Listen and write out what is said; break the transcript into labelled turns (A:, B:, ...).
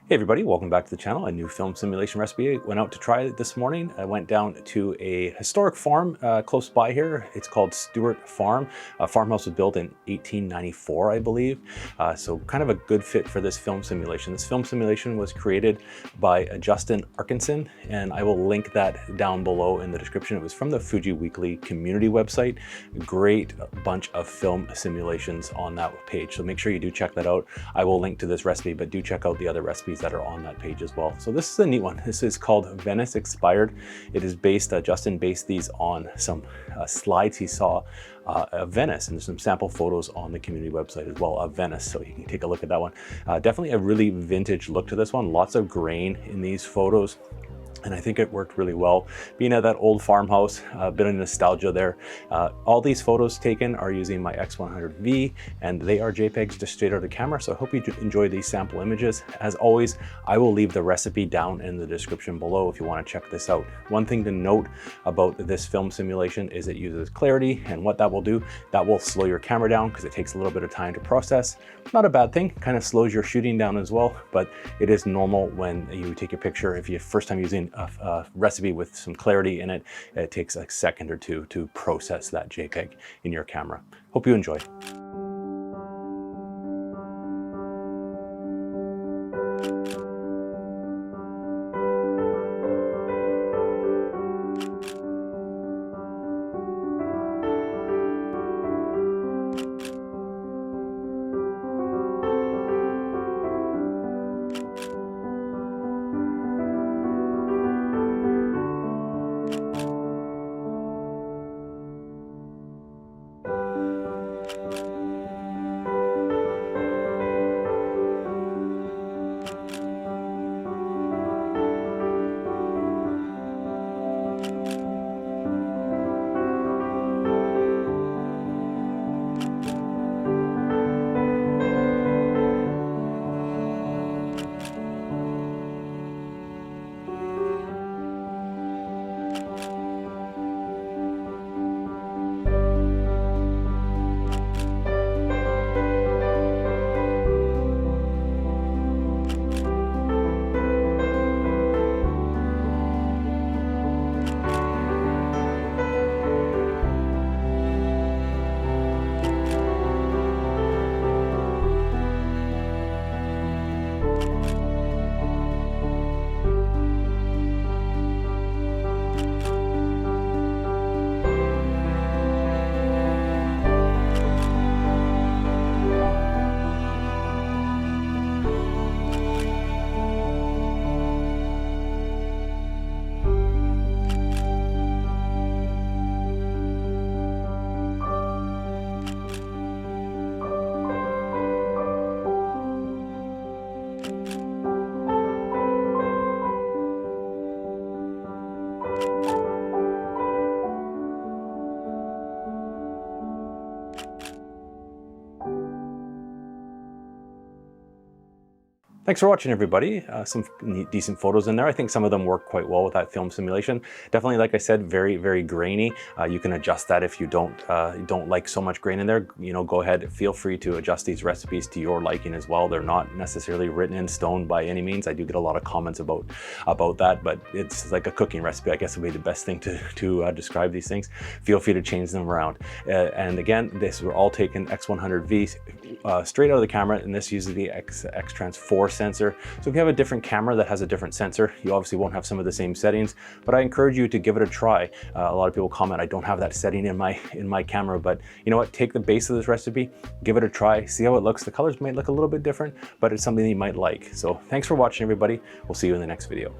A: Hey everybody, welcome back to the channel. A new film simulation recipe. I went out to try it this morning. I went down to a historic farm close by here. It's called Stewart Farm. A farmhouse was built in 1894, I believe. So kind of a good fit for this film simulation. This film simulation was created by Justin Arkinson, and I will link that down below in the description. It was from the Fuji Weekly community website. Great bunch of film simulations on that page. So make sure you do check that out. I will link to this recipe, but do check out the other recipes that are on that page as well. So this is a neat one. This is called Venice Expired. It is based, Justin based these on some slides he saw of Venice, and there's some sample photos on the community website as well of Venice, so you can take a look at that one. Definitely a really vintage look to this one. Lots of grain in these photos, and I think it worked really well. Being at that old farmhouse, a bit of nostalgia there. All these photos taken are using my X100v, and they are JPEGs just straight out of the camera, so I hope you enjoy these sample images. As always, I will leave the recipe down in the description below if you want to check this out. One thing to note about this film simulation is it uses clarity, and what that will do, that will slow your camera down because it takes a little bit of time to process. Not a bad thing, kind of slows your shooting down as well, but it is normal when you take a picture. If you're first time using a recipe with some clarity in it, it takes a second or two to process that JPEG in your camera. Hope you enjoy. Thanks for watching, everybody. Some decent photos in there. I think some of them work quite well with that film simulation. Definitely, like I said, very, very grainy. You can adjust that if you don't like so much grain in there. You know, go ahead, feel free to adjust these recipes to your liking as well. They're not necessarily written in stone by any means. I do get a lot of comments about that, but it's like a cooking recipe, I guess would be the best thing to describe these things. Feel free to change them around. And again, this were all taken X100v straight out of the camera, and this uses the X-Trans 4 sensor. So if you have a different camera that has a different sensor, you obviously won't have some of the same settings, but I encourage you to give it a try. A lot of people comment, I don't have that setting in my camera, but you know what, take the base of this recipe, give it a try, see how it looks. The colors might look a little bit different, but it's something that you might like. So thanks for watching, everybody. We'll see you in the next video.